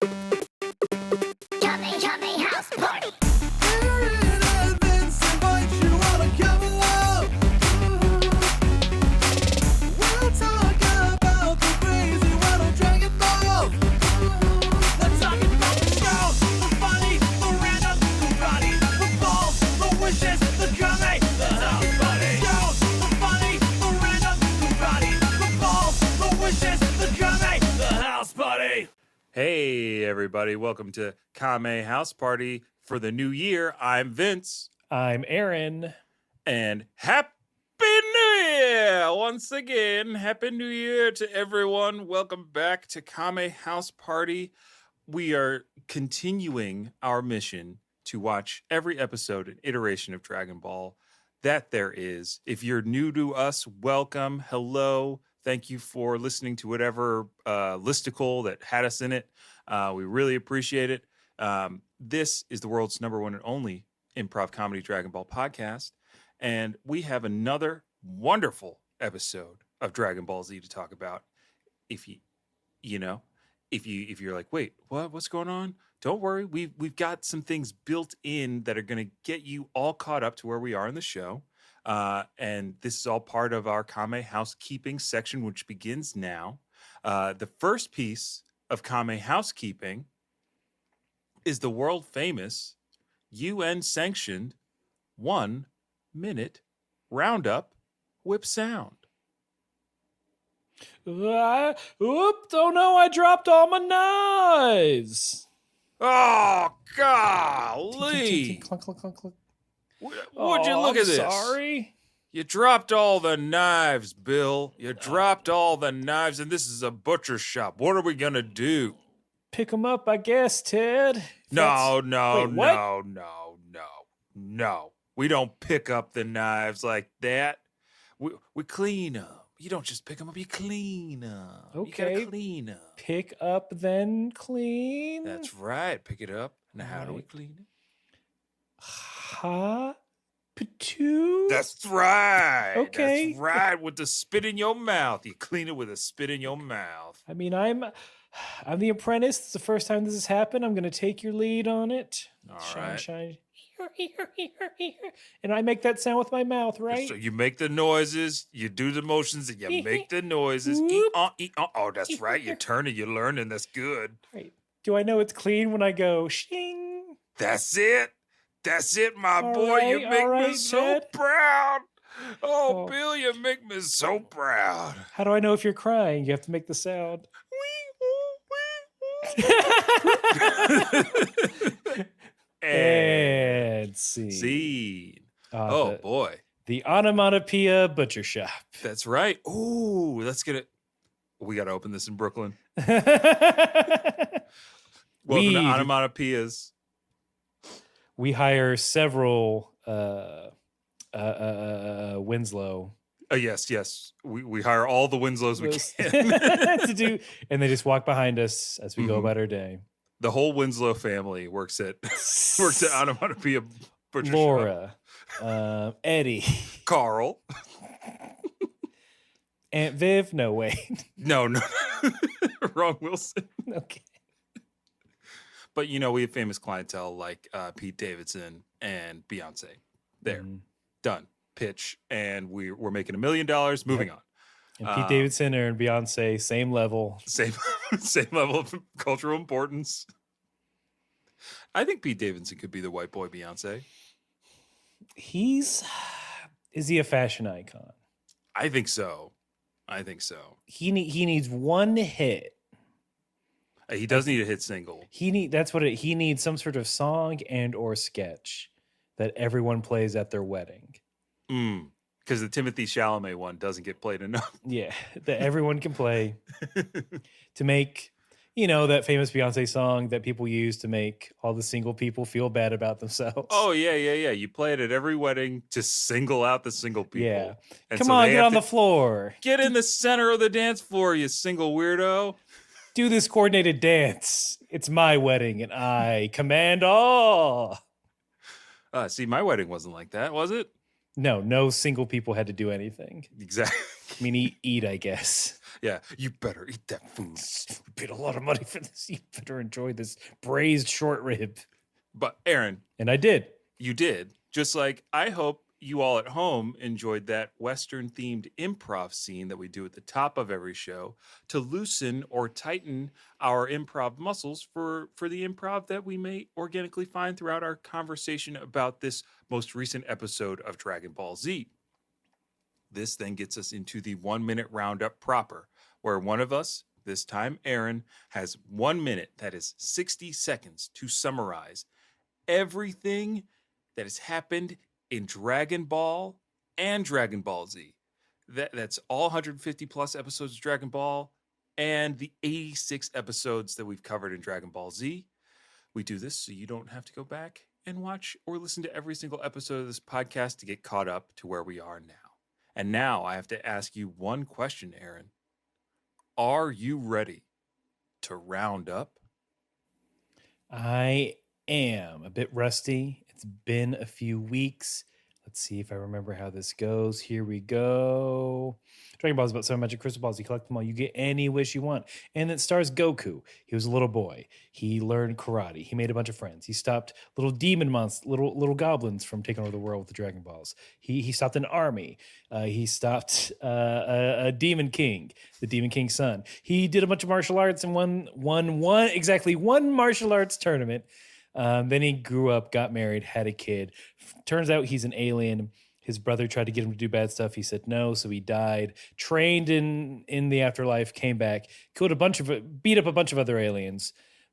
Kame house party. We'll talk about the crazy world of Dragon Ball. Let's talk about the shows, the funny, the random, the karate, the balls, the wishes, the Kame, the house party. Shows, the funny, the random, the karate, the balls, the wishes, the Kame, the house party. Hey, everybody. Welcome to Kame House Party for the new year. I'm Vince. I'm Aaron. And Happy New Year! Once again, Happy New Year to everyone. Welcome back to Kame House Party. We are continuing our mission to watch every episode and iteration of Dragon Ball that there is. If you're new to us, welcome. Hello. Thank you for listening to whatever listicle that had us in it. We really appreciate it. This is the world's number one and only improv comedy Dragon Ball podcast. And we have another wonderful episode of Dragon Ball Z to talk about. If you're like, wait, what's going on? Don't worry. We've got some things built in that are going to get you all caught up to where we are in the show. And this is all part of our Kame housekeeping section, which begins now. The first piece of Kame housekeeping is the world famous UN sanctioned 1 minute roundup whip sound. Oh no, I dropped all my knives. Oh, golly. Clunk, clunk, clunk, clunk. Would you look at this? Sorry. You dropped all the knives, Bill. You dropped all the knives, and this is a butcher shop. What are we going to do? Pick them up, I guess, Ted. No. Wait, what? No. We don't pick up the knives like that. We clean them. You don't just pick them up, you clean them. Okay. You gotta clean them. Pick up, then clean. That's right. Pick it up. Now, how do we clean it? Ha? Patoo? That's right. Okay. That's right. With the spit in your mouth. You clean it with a spit in your mouth. I mean, I'm the apprentice. It's the first time this has happened. I'm going to take your lead on it. All shine, right. shine. And I make that sound with my mouth, right? So you make the noises, you do the motions, and you make the noises. Whoop. Oh, that's right. You turn and you learn, and that's good. Right. Do I know it's clean when I go shing? That's it. That's it, my All boy. right, You make all me right, so Dad. proud. Oh, Oh. Bill, you make me so proud. How do I know if you're crying? You have to make the sound. And scene. Scene. Ah, Oh, boy. The onomatopoeia butcher shop. That's right. Ooh, let's get it. We got to open this in Brooklyn. Welcome to Onomatopoeias. We hire several Winslow Yes. We hire all the Winslows we can. to do, and they just walk behind us as we go Mhm. about our day. The whole Winslow family works at Onomatopoeia Butcher Shop. Laura, Eddie, Carl. Aunt Viv. No, wait. No. Wrong Wilson. Okay. But, we have famous clientele like Pete Davidson and Beyonce. There. Done. Pitch. And we're making $1 million. Moving on. And Pete Davidson and Beyonce, same level. Same level of cultural importance. I think Pete Davidson could be the white boy Beyonce. Is he a fashion icon? I think so. He needs one hit. He does need a hit single. He needs some sort of song and or sketch that everyone plays at their wedding. Because the Timothy Chalamet one doesn't get played enough. Yeah, that everyone can play to make, that famous Beyonce song that people use to make all the single people feel bad about themselves. Oh, yeah. You play it at every wedding to single out the single people. Yeah. And Come so on, they get have on to the floor. Get in the center of the dance floor, you single weirdo. Do this coordinated dance. It's my wedding and I command all. See, my wedding wasn't like that, was it? No single people had to do anything. Exactly. I mean, eat, I guess. Yeah, you better eat that food. You paid a lot of money for this. You better enjoy this braised short rib. But Aaron, And I did. you did. Just like I hope you all at home enjoyed that Western themed improv scene that we do at the top of every show to loosen or tighten our improv muscles for the improv that we may organically find throughout our conversation about this most recent episode of Dragon Ball Z. This then gets us into the 1 minute roundup proper, where one of us, this time Aaron, has 1 minute, that is 60 seconds, to summarize everything that has happened in Dragon Ball and Dragon Ball Z. That's all 150 plus episodes of Dragon Ball and the 86 episodes that we've covered in Dragon Ball Z. We do this so you don't have to go back and watch or listen to every single episode of this podcast to get caught up to where we are now. And now I have to ask you one question, Aaron. Are you ready to round up? I am a bit rusty. It's been a few weeks. Let's see if I remember how this goes. Here we go. Dragon Ball is about 7 magic crystal balls. You collect them all. You get any wish you want. And it stars Goku. He was a little boy. He learned karate. He made a bunch of friends. He stopped little demon monsters, little goblins from taking over the world with the Dragon Balls. He stopped an army. He stopped a demon king, the demon king's son. He did a bunch of martial arts and won one martial arts tournament. Then he grew up, got married, had a kid. Turns out he's an alien. His brother tried to get him to do bad stuff. He said no, so he died. Trained in the afterlife, came back, beat up a bunch of other aliens,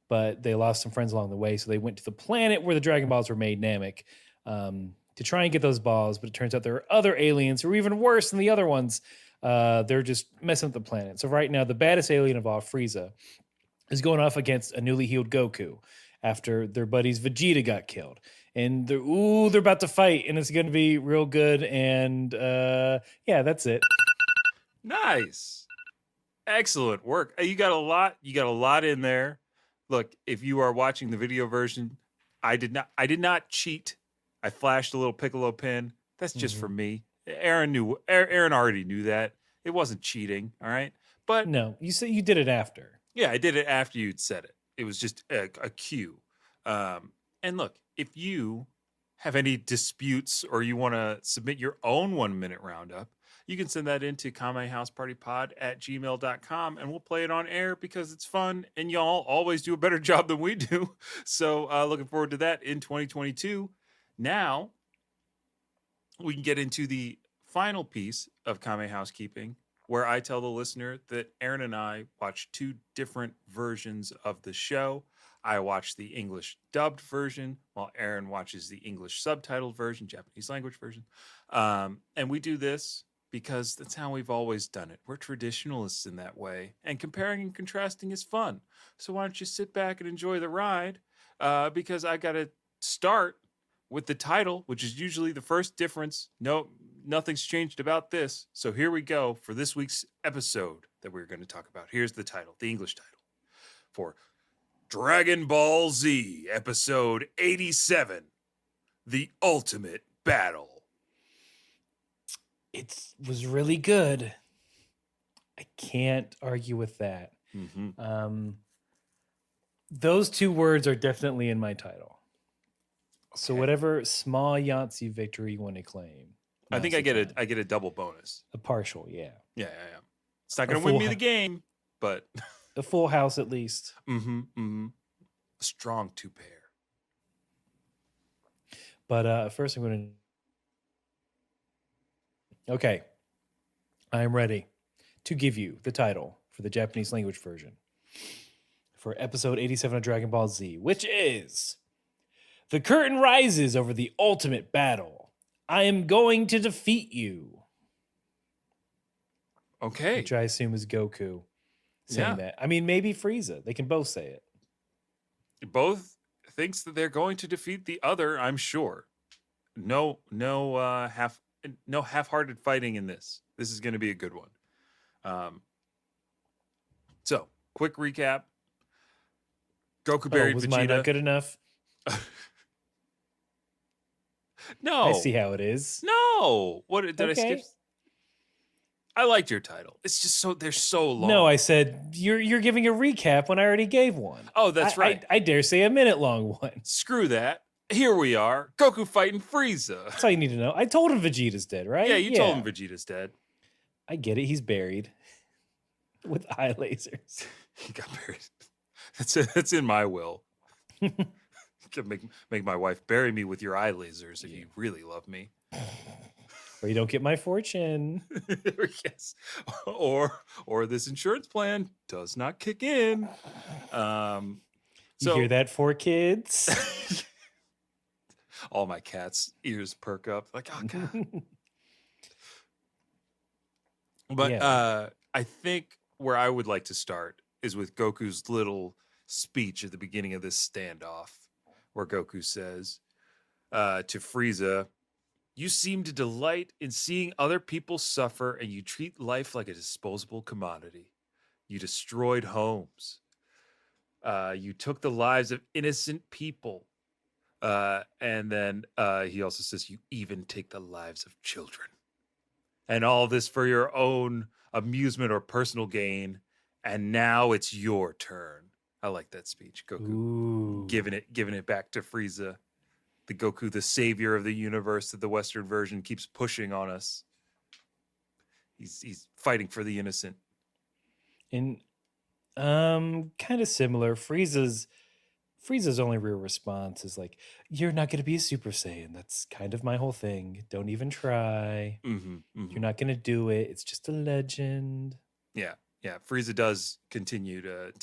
but they lost some friends along the way. So they went to the planet where the Dragon Balls were made, Namek, to try and get those balls. But it turns out there are other aliens who are even worse than the other ones. They're just messing up the planet. So right now, the baddest alien of all, Frieza, is going off against a newly healed Goku after their buddies Vegeta got killed. And they're about to fight, and it's going to be real good. And yeah, that's it. Nice. Excellent work. You got a lot in there. Look, if you are watching the video version, I did not cheat. I flashed a little Piccolo pin. That's just for me. Aaron already knew that. It wasn't cheating, all right? But No, you said you did it after. yeah, I did it after you'd said it. It was just a cue. And look, if you have any disputes or you want to submit your own 1 minute roundup, you can send that into kamehousepartypod@gmail.com and we'll play it on air because it's fun and y'all always do a better job than we do. So looking forward to that in 2022. Now we can get into the final piece of Kame Housekeeping, where I tell the listener that Aaron and I watch two different versions of the show. I watch the English dubbed version while Aaron watches the English subtitled version, Japanese language version. And we do this because that's how we've always done it. We're traditionalists in that way. And comparing and contrasting is fun. So why don't you sit back and enjoy the ride? Because I got to start with the title, which is usually the first difference. No, nothing's changed about this. So here we go for this week's episode that we're going to talk about. Here's the title, the English title for Dragon Ball Z, episode 87, The Ultimate Battle. It was really good. I can't argue with that. Those two words are definitely in my title. So Okay. whatever small Yahtzee victory you want to claim. I think now's I the get time. a double bonus. A partial, yeah. Yeah. It's not going to full win me the ha- game, but A full house at least. a strong two pair. But first I'm going to... Okay. I'm ready to give you the title for the Japanese language version for episode 87 of Dragon Ball Z, which is... The curtain rises over the ultimate battle. I am going to defeat you. Okay. Which I assume is Goku saying Yeah. that. I mean, maybe Frieza. They can both say it. Both thinks that they're going to defeat the other, I'm sure. No half-hearted fighting in this. This is going to be a good one. So, quick recap. Goku buried was Vegeta. mine not good enough? No. I see how it is. No. What did I skip? Okay. I liked your title. It's just they're so long. No, I said you're giving a recap when I already gave one. Oh, that's right. I dare say a minute long one. Screw that. Here we are. Goku fighting Frieza. That's all you need to know. I told him Vegeta's dead, right? Yeah, you told him Vegeta's dead. I get it. He's buried with eye lasers. He got buried. That's in my will. Make my wife bury me with your eye lasers if you really love me. Or you don't get my fortune. Yes. Or this insurance plan does not kick in. You So hear that, 4 kids? all my cats' ears perk up like, oh god. But Yeah. I think where I would like to start is with Goku's little speech at the beginning of this standoff, where Goku says to Frieza, "You seem to delight in seeing other people suffer, and you treat life like a disposable commodity. You destroyed homes. You took the lives of innocent people." And then he also says, "You even take the lives of children. And all this for your own amusement or personal gain. And now it's your turn." I like that speech. Goku Ooh. giving it back to Frieza. The Goku, the savior of the universe that the Western version keeps pushing on us. He's fighting for the innocent. And kind of similar. Frieza's only real response is like, "You're not going to be a Super Saiyan. That's kind of my whole thing. Don't even try. You're not going to do it. It's just a legend." Yeah. Frieza does continue to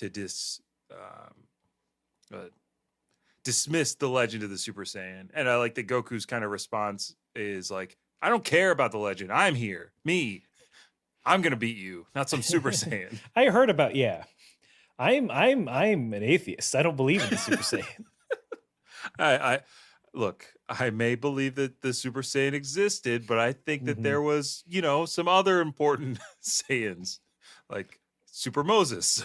dismiss the legend of the Super Saiyan, and I like that Goku's kind of response is like, "I don't care about the legend. I'm here. Me. I'm gonna beat you, not some Super Saiyan." I heard about I'm an atheist. I don't believe in the Super Saiyan. I look. I may believe that the Super Saiyan existed, but I think that there was, some other important Saiyans, like Super Moses.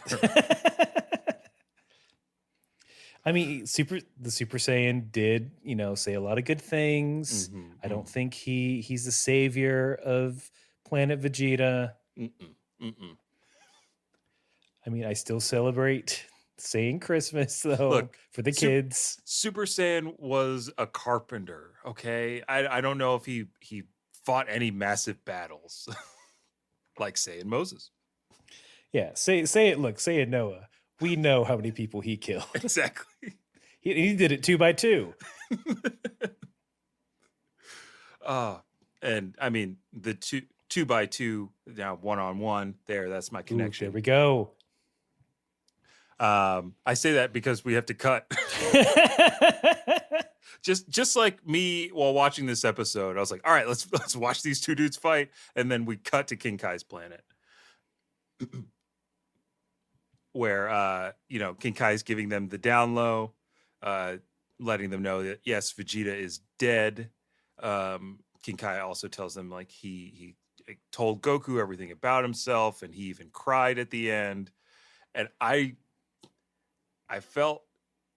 I mean, the Super Saiyan did, say a lot of good things. I don't think he's the savior of Planet Vegeta. I mean, I still celebrate Saiyan Christmas though. Look, for the kids. Super Saiyan was a carpenter. Okay, I don't know if he fought any massive battles like Saiyan Moses. Yeah, say it. Look, say it, Noah. We know how many people he killed. Exactly. He did it 2 by 2. And I mean the 2 by 2 now 1-on-1 there. That's my connection. Ooh, there we go. I say that because we have to cut. just like me while watching this episode, I was like, all right, let's watch these two dudes fight, and then we cut to King Kai's planet. Where King Kai's giving them the down low, letting them know that yes, Vegeta is dead. King Kai also tells them like he told Goku everything about himself, and he even cried at the end. And I felt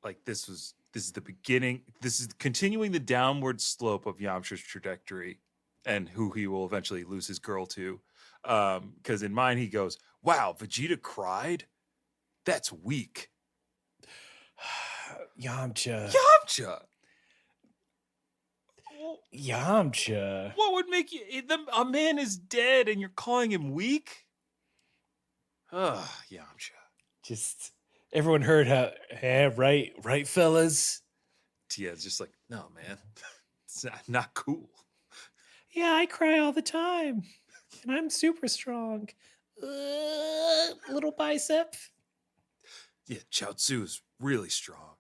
like this is the beginning. This is continuing the downward slope of Yamcha's trajectory, and who he will eventually lose his girl to. Because in mine he goes, "Wow, Vegeta cried? That's weak." Yamcha. What would make you? A man is dead, and you're calling him weak? Ugh, Yamcha. Just everyone heard how. Yeah, right, fellas. Yeah, it's just like, no, man, it's not cool. Yeah, I cry all the time, and I'm super strong. Little bicep. Yeah, Chaozu is really strong.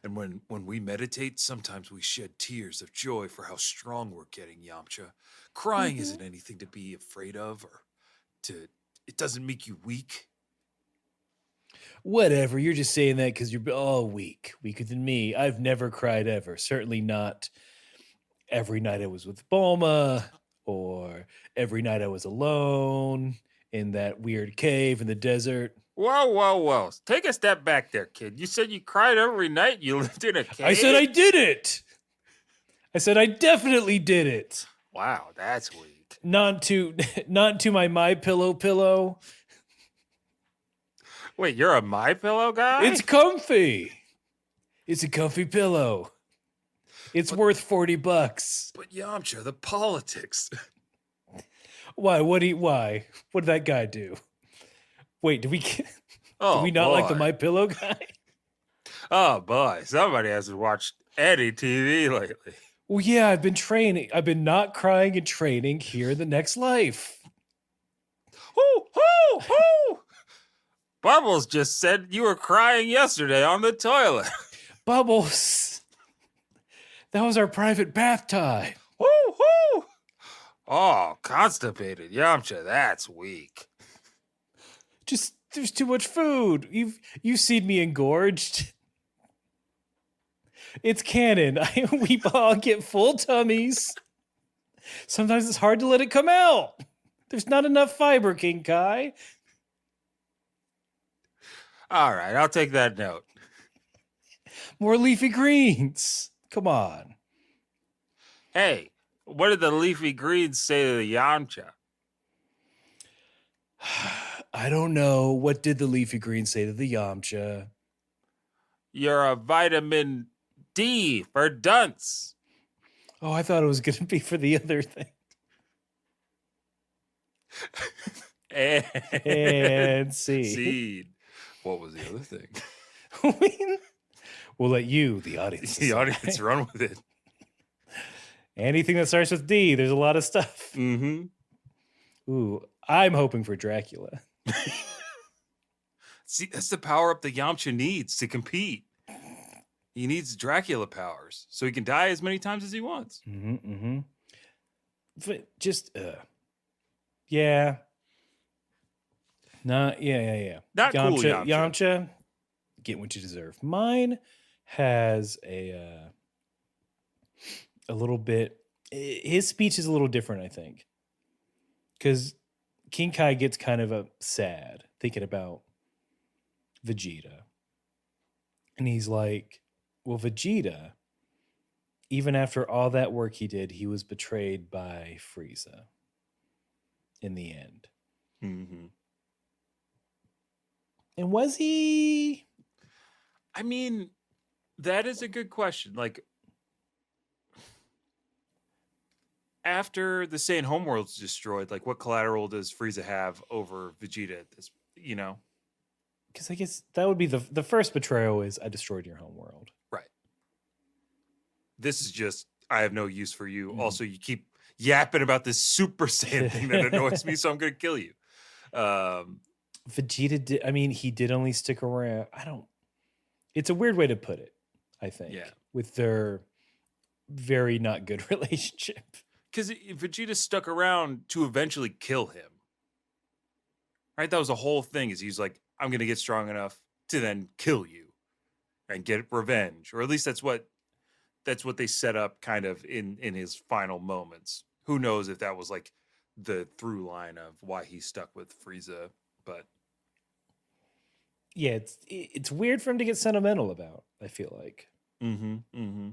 And when we meditate, sometimes we shed tears of joy for how strong we're getting, Yamcha. Crying isn't anything to be afraid of, it doesn't make you weak. Whatever, you're just saying that because you're all weaker than me. I've never cried ever. Certainly not every night I was with Bulma, or every night I was alone in that weird cave in the desert. Whoa. Take a step back there, kid. You said you cried every night you lived in a cave? I said I did it. I said I definitely did it. Wow, that's weak. not to my pillow. Wait, you're a My Pillow guy? It's comfy. It's a comfy pillow. It's worth $40. But Yamcha, the politics. Why? Why? What did that guy do? Wait, do we Oh, not like the boy. My Pillow guy? Oh boy, somebody hasn't watched any TV lately. Well, yeah, I've been training. I've been not crying and training here in the next life. Hoo, hoo, hoo! Bubbles just said you were crying yesterday on the toilet. Bubbles. That was our private bath time. Hoo, hoo! Oh, constipated Yamcha, that's weak. Just there's too much food. You've seen me engorged. It's canon. We all get full tummies. Sometimes it's hard to let it come out. There's not enough fiber, King Kai. All right, I'll take that note. More leafy greens. Come on. Hey, what did the leafy greens say to the Yamcha? I don't know. What did the leafy greens say to the Yamcha? You're a vitamin D for dunce. Oh, I thought it was going to be for the other thing. And seed. Seed. What was the other thing? We'll let you, the audience, The decide. audience run with it. Anything that starts with D, there's a lot of stuff. Mm-hmm. Ooh, I'm hoping for Dracula. See, that's the power up the Yamcha needs to compete. He needs Dracula powers so he can die as many times as he wants. But just, yeah. Yeah. Not cool, Yamcha. Yamcha, get what you deserve. Mine has a little bit, his speech is a little different, I think. Because King Kai gets kind of sad thinking about Vegeta. And he's like, well, Vegeta, even after all that work he did, he was betrayed by Frieza in the end. Mm-hmm. And was he? I mean, that is a good question. Like, after the Saiyan homeworld's destroyed, like, what collateral does Frieza have over Vegeta at this, you know? Because I guess that would be the first betrayal is I destroyed your homeworld. Right. This is just, I have no use for you. Mhm. Also, you keep yapping about this Super Saiyan thing that annoys me, so I'm going to kill you. Vegeta did, I mean, he did only stick around. It's a weird way to put it, I think. Yeah. With their very not good relationship. Because Vegeta stuck around to eventually kill him. Right? That was the whole thing, is he's like, I'm going to get strong enough to then kill you and get revenge. Or at least that's what they set up kind of in his final moments. Who knows if that was like the through line of why he stuck with Frieza, but Yeah, it's weird for him to get sentimental about, I feel like. mm-hmm.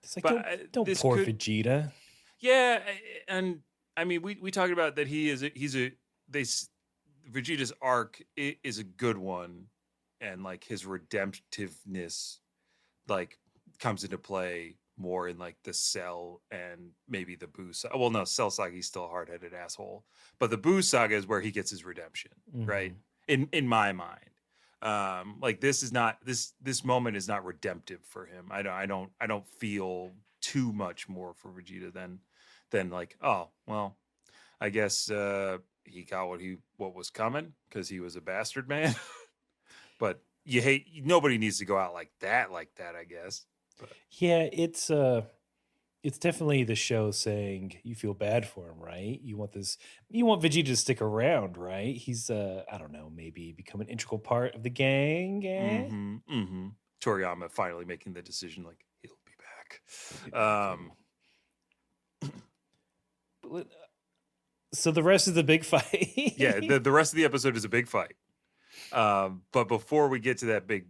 It's like, But, don't this poor could- Vegeta. Yeah, and I mean, we talked about that Vegeta's arc is a good one, and like his redemptiveness like comes into play more in like the Cell and maybe the Boo saga. Well, no, Cell saga, he's still a hard-headed asshole, but the Boo saga is where he gets his redemption, right? In my mind, like this is not this moment is not redemptive for him. I don't feel too much more for Vegeta than like, oh well, I guess he got what was coming because he was a bastard man. But nobody needs to go out like that, I guess. But. Yeah, it's definitely the show saying you feel bad for him, right? You want Vegeta to stick around, right? He's I don't know, maybe become an integral part of the gang. Toriyama finally making the decision, like he'll be back. So the rest of the big fight. Yeah, the rest of the episode is a big fight. But before we get to that big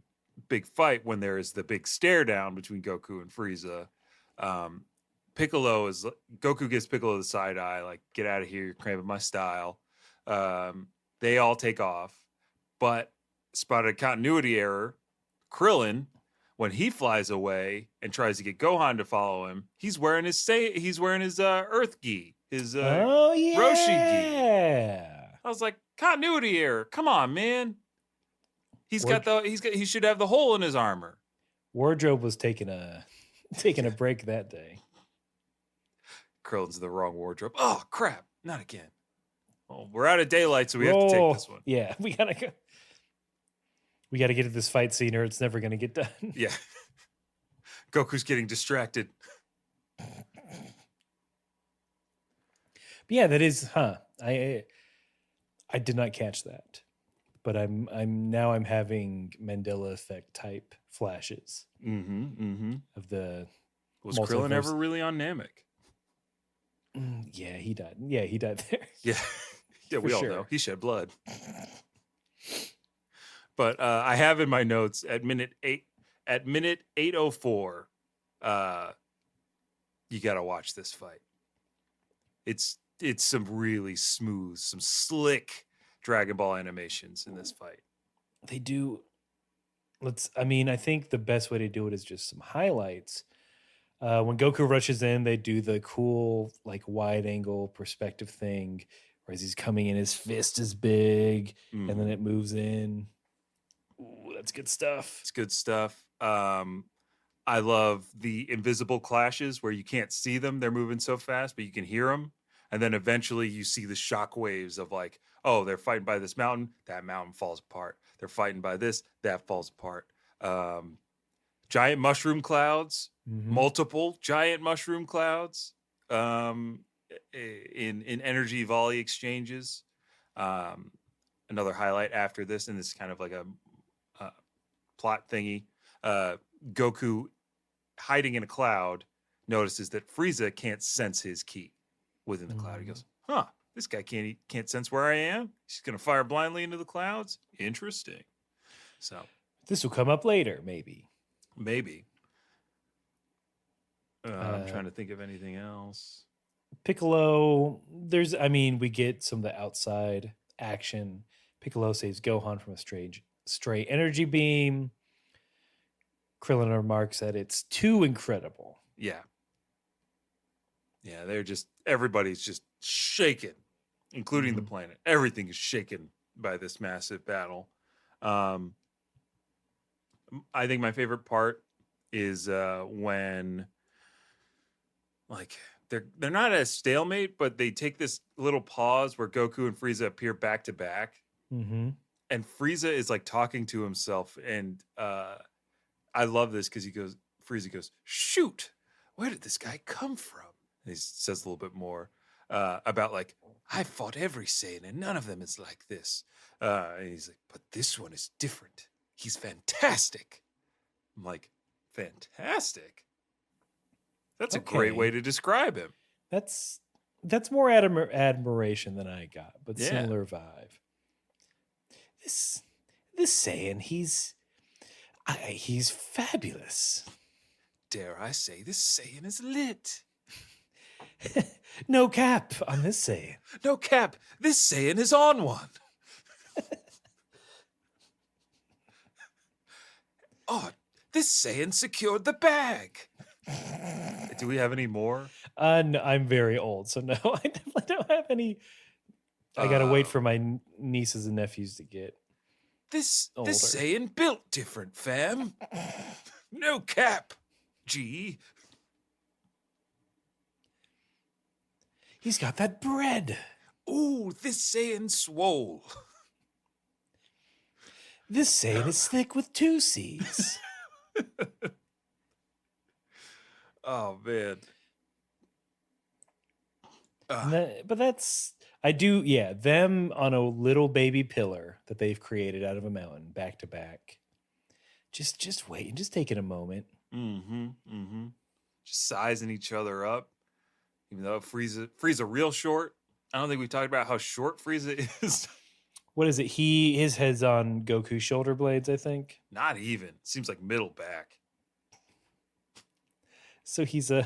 fight, when there is the big stare down between Goku and Frieza, Piccolo is Goku gives Piccolo the side eye, like, get out of here, you're cramping my style. They all take off, but spotted a continuity error. Krillin, when he flies away and tries to get Gohan to follow him, he's wearing his Earth gi, his Oh Roshi gi. yeah. I was like, continuity error. Come on, man. He should have the hole in his armor. Wardrobe was taking a break that day. Krillin's the wrong wardrobe. Oh crap! Not again. Well, we're out of daylight, so we have to take this one. Yeah, we gotta go. We gotta get to this fight scene, or it's never gonna get done. Yeah. Goku's getting distracted. But yeah, that is, I did not catch that, but I'm having Mandela effect type flashes of the. Was Krillin ever really on Namek? Yeah, he died. Yeah, he died there. Yeah, yeah, we all know he shed blood. But I have in my notes at minute 8:04, you got to watch this fight. It's some really smooth, some slick Dragon Ball animations in this fight. They do. I think the best way to do it is just some highlights. When Goku rushes in, they do the cool, like, wide angle perspective thing, where as he's coming in, his fist is big, and then it moves in. Ooh, that's good stuff. It's good stuff. I love the invisible clashes where you can't see them. They're moving so fast, but you can hear them. And then eventually you see the shock waves of, like, oh, they're fighting by this mountain. That mountain falls apart. They're fighting by this. That falls apart. Giant mushroom clouds, multiple giant mushroom clouds in energy volley exchanges. Another highlight after this, and this is kind of like a plot thingy. Goku, hiding in a cloud, notices that Frieza can't sense his ki within the cloud. He goes, huh, this guy can't sense where I am. He's going to fire blindly into the clouds. Interesting. So this will come up later, maybe. I'm trying to think of anything else. Piccolo, we get some of the outside action. Piccolo saves Gohan from a stray energy beam. Krillin remarks that it's too incredible. Yeah, everybody's just shaken, including the planet. Everything is shaken by this massive battle. I think my favorite part is when, like, they're not at a stalemate, but they take this little pause where Goku and Frieza appear back to back, and Frieza is, like, talking to himself, and I love this because Frieza goes, "Shoot, where did this guy come from?" And he says a little bit more about, like, I fought every Saiyan and none of them is like this. And he's like, but this one is different. He's fantastic. I'm like, fantastic? That's a great way to describe him. That's more admiration than I got, but similar vibe. This Saiyan, he's fabulous. Dare I say, this Saiyan is lit. No cap on this Saiyan. No cap. This Saiyan is on one. Oh, this Saiyan secured the bag. Do we have any more? No, I'm very old, so no, I definitely don't have any. I gotta wait for my nieces and nephews to get this older. This Saiyan built different, fam. No cap. G. He's got that bread. Ooh, this Saiyan swole. This Saiyan is thick with 2 C's. Oh, man. But that's, them on a little baby pillar that they've created out of a mountain, back to back. Just waiting, just taking a moment. Just sizing each other up. Even though Frieza real short. I don't think we've talked about how short Frieza is. What is it? His head's on Goku's shoulder blades, I think. Not even. Seems like middle back. So he's a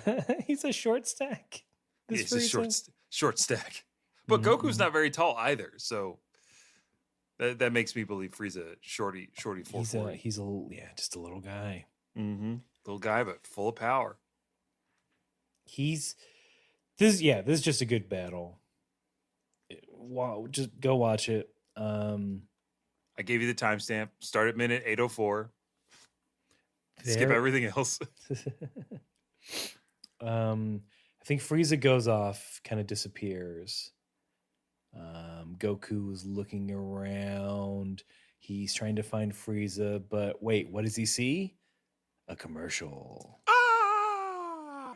he's a short stack. This It's a Frieza? short stack. But Goku's Mhm. not very tall either, so that makes me believe Frieza shorty He's 440. just a little guy. Mm-hmm. Little guy, but full of power. This is just a good battle. Wow, just go watch it. I gave you the timestamp. Start at minute 8:04. Skip There- everything else. I think Frieza goes off, kind of disappears. Goku's looking around. He's trying to find Frieza, but wait, what does he see? A commercial. Ah!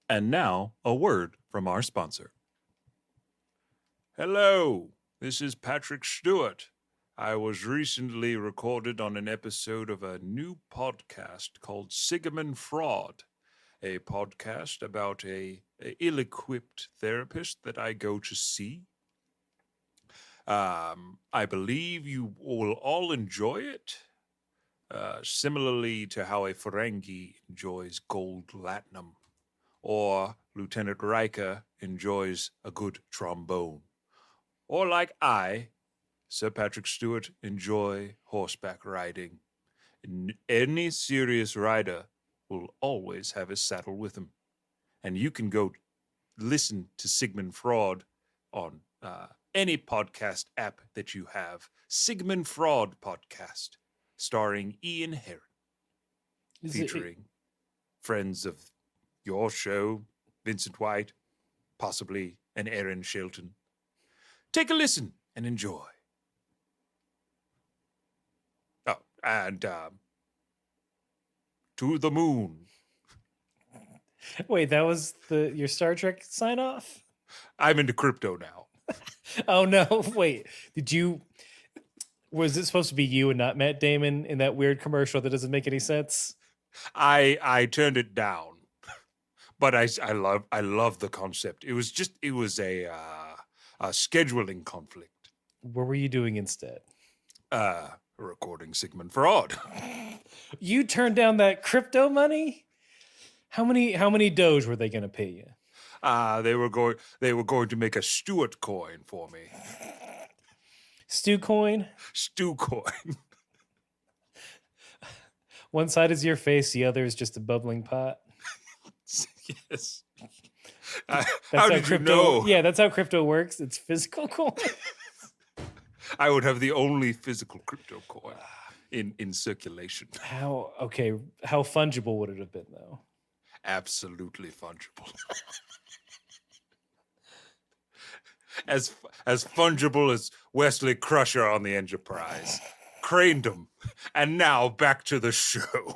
And now, a word from our sponsor. Hello, this is Patrick Stewart. I was recently recorded on an episode of a new podcast called Sigmund Fraud, a podcast about a ill-equipped therapist that I go to see. I believe you will all enjoy it, similarly to how a Ferengi enjoys gold latinum, or Lieutenant Riker enjoys a good trombone, or like I, Sir Patrick Stewart, enjoy horseback riding. Any serious rider will always have his saddle with him. And you can go listen to Sigmund Fraud on any podcast app that you have. Sigmund Fraud Podcast, starring Ian Heron, featuring friends of your show, Vincent White, possibly an Aaron Shelton. Take a listen and enjoy. Oh, and to the moon. Wait, that was your Star Trek sign off? I'm into crypto now. Oh no, wait. Was it supposed to be you and not Matt Damon in that weird commercial that doesn't make any sense? I turned it down, but I love the concept. It was a scheduling conflict. What were you doing instead? Recording Sigmund Fraud. You turned down that crypto money? How many Doge were they going to pay you? They were going to make a Stewart coin for me. Stew coin? Stew coin. One side is your face, the other is just a bubbling pot. Yes. That's How did crypto, you know? Yeah, that's how crypto works. It's physical coin. I would have the only physical crypto coin in circulation. How fungible would it have been though? Absolutely fungible. As fungible as Wesley Crusher on the Enterprise. Craned him. And now back to the show.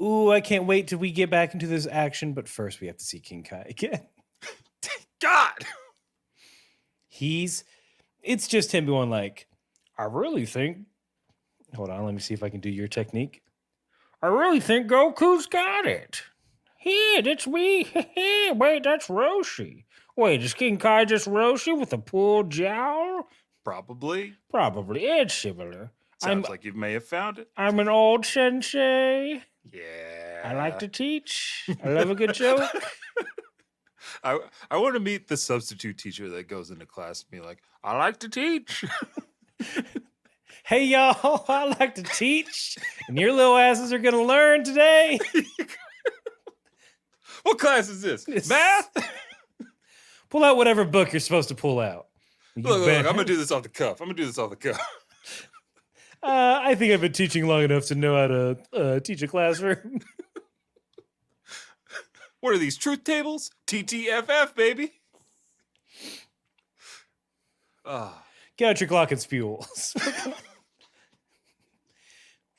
Ooh, I can't wait till we get back into this action, but first we have to see King Kai again. God! It's just him going like, I really think, hold on, let me see if I can do your technique. I really think Goku's got it. Here, that's me. Wait, that's Roshi. Wait, is King Kai just Roshi with a pulled jowl? Probably. Probably. It's similar. Sounds like you may have found it. I'm an old sensei. Yeah. I like to teach. I love a good joke. I want to meet the substitute teacher that goes into class and be like, I like to teach. Hey, y'all, I like to teach, and your little asses are going to learn today. What class is this? It's- Math? Pull out whatever book you're supposed to pull out. Look, I'm going to do this off the cuff. I think I've been teaching long enough to know how to teach a classroom. What are these, truth tables? TTFF, baby. Get out your clock and spules.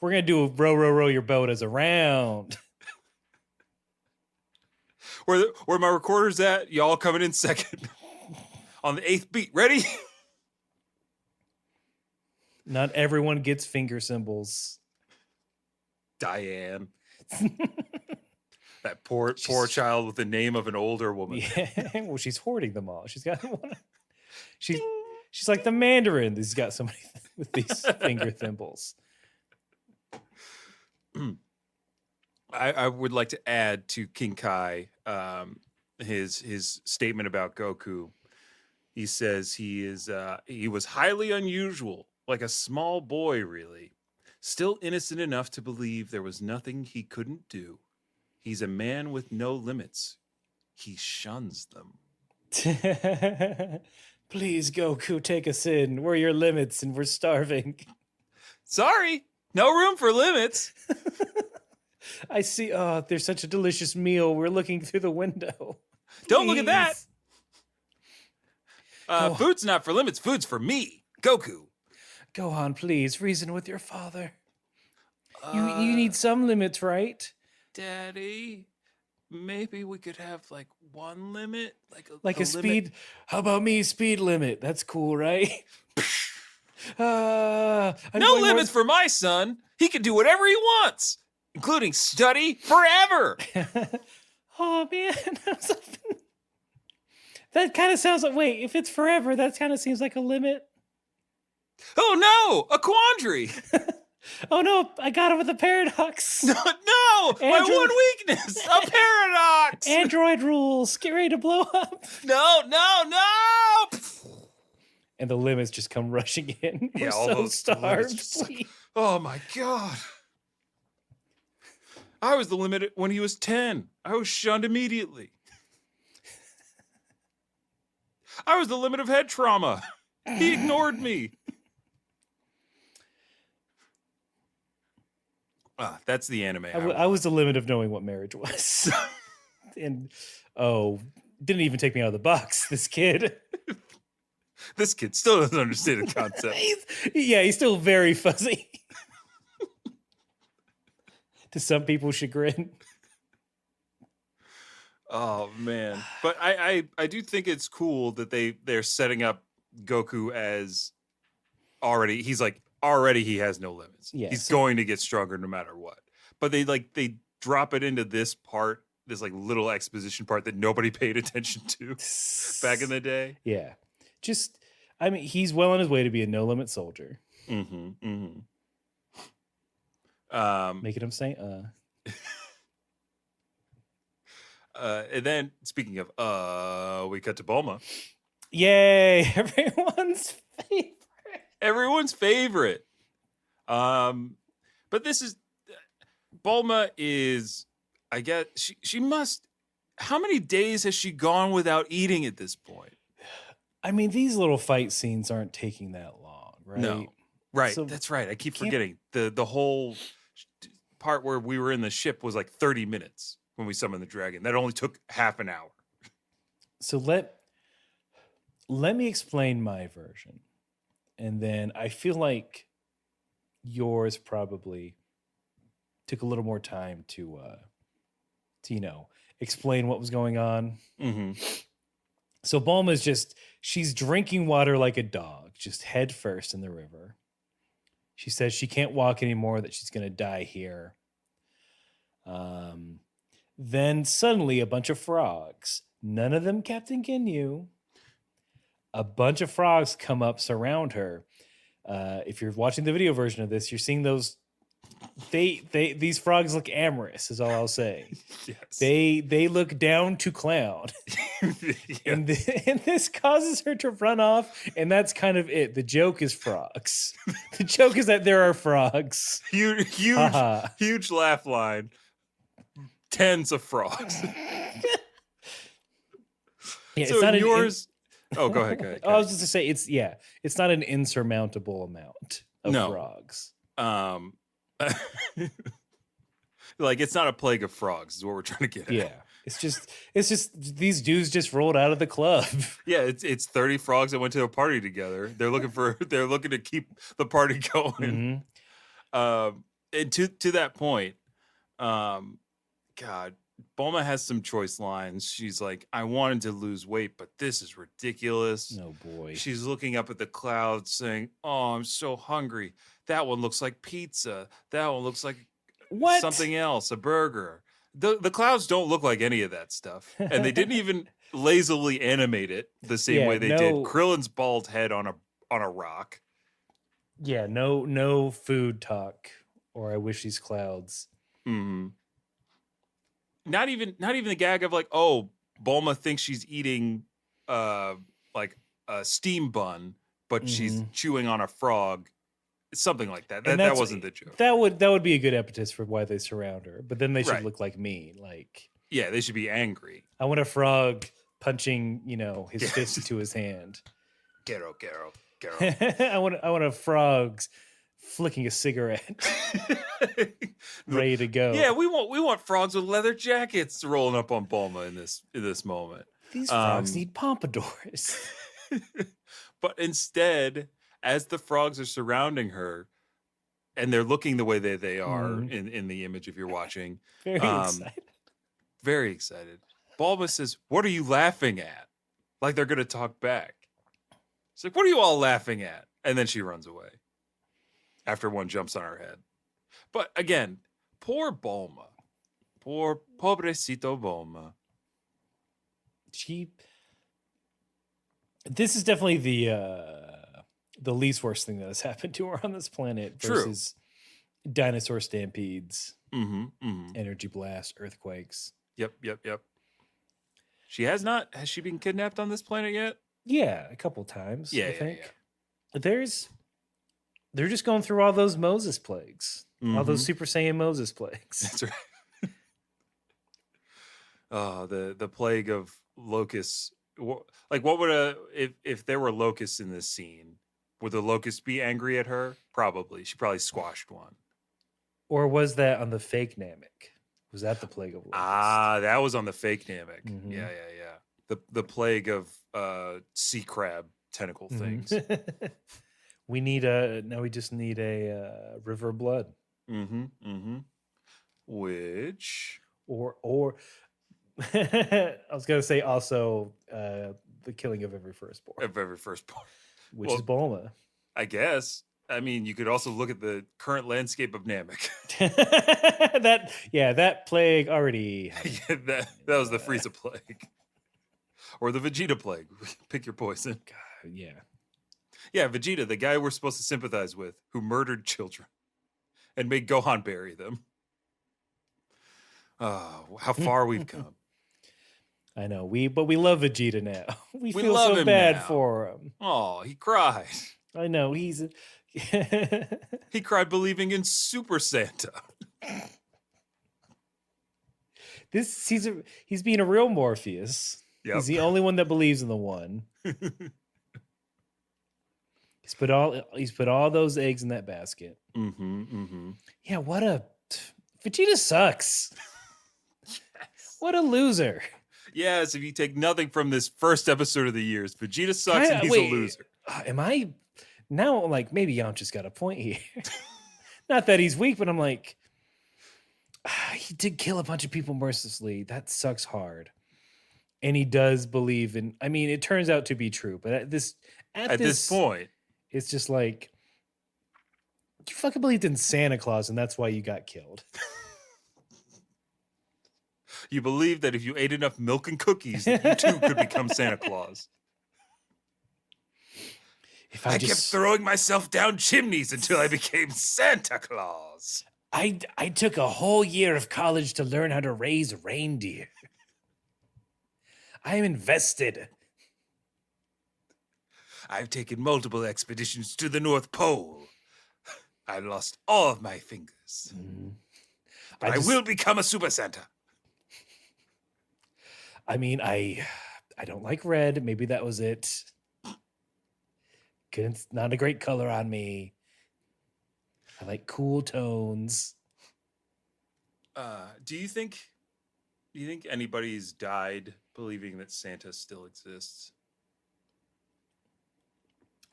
We're going to do a row your boat as a round. Where my recorder's at, y'all coming in second. On the 8th beat. Ready? Not everyone gets finger symbols. Diane. That poor child with the name of an older woman. Yeah, well, she's hoarding them all. She's got one. She's like the Mandarin. He's got so many with these finger thimbles. I would like to add to King Kai his statement about Goku. He says he was highly unusual, like a small boy, really. Still innocent enough to believe there was nothing he couldn't do. He's a man with no limits. He shuns them. Please, Goku, take us in. We're your limits and we're starving. Sorry, no room for limits. I see. Oh, there's such a delicious meal. We're looking through the window. Don't look at that. Please. Food's not for limits. Food's for me, Goku. Go on, please. Reason with your father. You need some limits, right? Daddy, maybe we could have like one limit, Like a speed. How about me? Speed limit. That's cool, right? No limits for my son. He can do whatever he wants, including study forever. Oh man, that kind of sounds like. Wait, if it's forever, that kind of seems like a limit. Oh no, a quandary. Oh no, I got it with a paradox. No, my one weakness, a paradox. Android rules. Get ready to blow up. No. And the limits just come rushing in. We're all so those limits starved. just like, please. oh my God. I was the limit when he was 10. I was shunned immediately. I was the limit of head trauma. He ignored me. That's the anime. I was the limit of knowing what marriage was. And didn't even take me out of the box. This kid. This kid still doesn't understand the concept. He's still very fuzzy. To some people's chagrin. Oh man. But I do think it's cool that they're setting up Goku as already he has no limits. Yeah, he's going to get stronger no matter what. But they drop it into this part, this like little exposition part that nobody paid attention to back in the day. Yeah. He's well on his way to be a no limit soldier. Making him say and then speaking of we cut to Bulma. Yay, everyone's favorite. But this is Bulma is, I guess she must, how many days has she gone without eating at this point? I mean, these little fight scenes aren't taking that long, right? No. Right. So that's right. I keep forgetting. The whole part where we were in the ship was like 30 minutes when we summoned the dragon. That only took half an hour. So let me explain my version. And then I feel like yours probably took a little more time to explain what was going on. Mm-hmm. So Bulma's she's drinking water like a dog, just head first in the river. She says she can't walk anymore, that she's going to die here. Then suddenly a bunch of frogs, none of them Captain Ginyu. A bunch of frogs come up, surround her. If you're watching the video version of this, you're seeing those. These frogs look amorous, is all I'll say. Yes. They look down to clown. Yeah. And this causes her to run off, and that's kind of it. The joke is frogs. The joke is that there are frogs. Huge laugh line. Tens of frogs. Yeah, so yours. Oh, go ahead. I was just to say it's not an insurmountable amount of frogs. Like it's not a plague of frogs is what we're trying to get at. Yeah. It's just these dudes just rolled out of the club. Yeah, it's 30 frogs that went to a party together. They're looking to keep the party going. Mm-hmm. And to that point, God, Bulma has some choice lines. She's like, I wanted to lose weight, but this is ridiculous. Oh boy. She's looking up at the clouds saying, oh, I'm so hungry. That one looks like pizza. That one looks like what? something else, a burger. The clouds don't look like any of that stuff, and they didn't even lazily animate it the same Yeah, way they did no- Krillin's bald head on a rock. Yeah, no food talk, or I wish these clouds. Mhm. Not even the gag of like, oh, Bulma thinks she's eating like a steam bun, but she's chewing on a frog. Something like that. That that's- wasn't the joke. That would be a good impetus for why they surround her. But then they should Right. look like me. Like, Yeah, they should be angry. I want a frog punching, his Yeah. fist into his hand. Garo. I want a frog's flicking a cigarette, ready to go. Yeah, we want frogs with leather jackets rolling up on Bulma in this moment. These frogs need pompadours. But instead, as the frogs are surrounding her, and they're looking the way they are in the image if you're watching, Very excited. very excited. Bulma says, "What are you laughing at?" Like they're gonna talk back. She's like, "What are you all laughing at?" And then she runs away after one jumps on her head. But again, poor Bulma. Poor pobrecito Bulma. This is definitely the least worst thing that has happened to her on this planet True. versus dinosaur stampedes, Mm-hmm. energy blasts, earthquakes. Yep. Has she been kidnapped on this planet yet? Yeah, a couple times. Yeah, I yeah, think. yeah. They're just going through all those Moses plagues, all those Mhm. Super Saiyan Moses plagues. That's right. Oh, the plague of locusts. Like, what would if there were locusts in this scene? Would the locusts be angry at her? Probably. She probably squashed one. Or was that on the fake Namek? Was that the plague of locusts? Ah, that was on the fake Namek. Mhm. Yeah. The plague of sea crab tentacle things. We just need a river of blood. Mm-hmm. Which Or I was gonna say also the killing of every firstborn, of every firstborn. which well- is Bulma. I guess. I mean, you could also look at the current landscape of Namek. that plague already. Yeah, that was the Frieza plague. Or the Vegeta plague. Pick your poison. God, yeah. Yeah, Vegeta, the guy we're supposed to sympathize with, who murdered children and made Gohan bury them. Oh, how far we've come. I know but we love Vegeta now. We feel love so him bad now. for him. Oh, he cried. I know he's. He cried believing in Super Santa. He's being a real Morpheus. Yep. He's the only one that believes in the one. He's put all those eggs in that basket. Mm-hmm. Yeah, Vegeta sucks. Yes. What a loser. Yes, if you take nothing from this first episode of the years, Vegeta sucks and he's a loser. Am I now like maybe Yamcha's got a point here? Not that he's weak, but I'm like, he did kill a bunch of people mercilessly. That sucks hard. And he does believe in. I mean, it turns out to be true, but at this point, it's just like you fucking believed in Santa Claus, and that's why you got killed. you believe that if you ate enough milk and cookies, that you too could become Santa Claus. If I kept throwing myself down chimneys until I became Santa Claus. I took a whole year of college to learn how to raise reindeer. I am invested. I've taken multiple expeditions to the North Pole. I lost all of my fingers. But I will become a Super Santa. I mean, I don't like red. Maybe that was it. It's not a great color on me. I like cool tones. Do you think anybody's died believing that Santa still exists?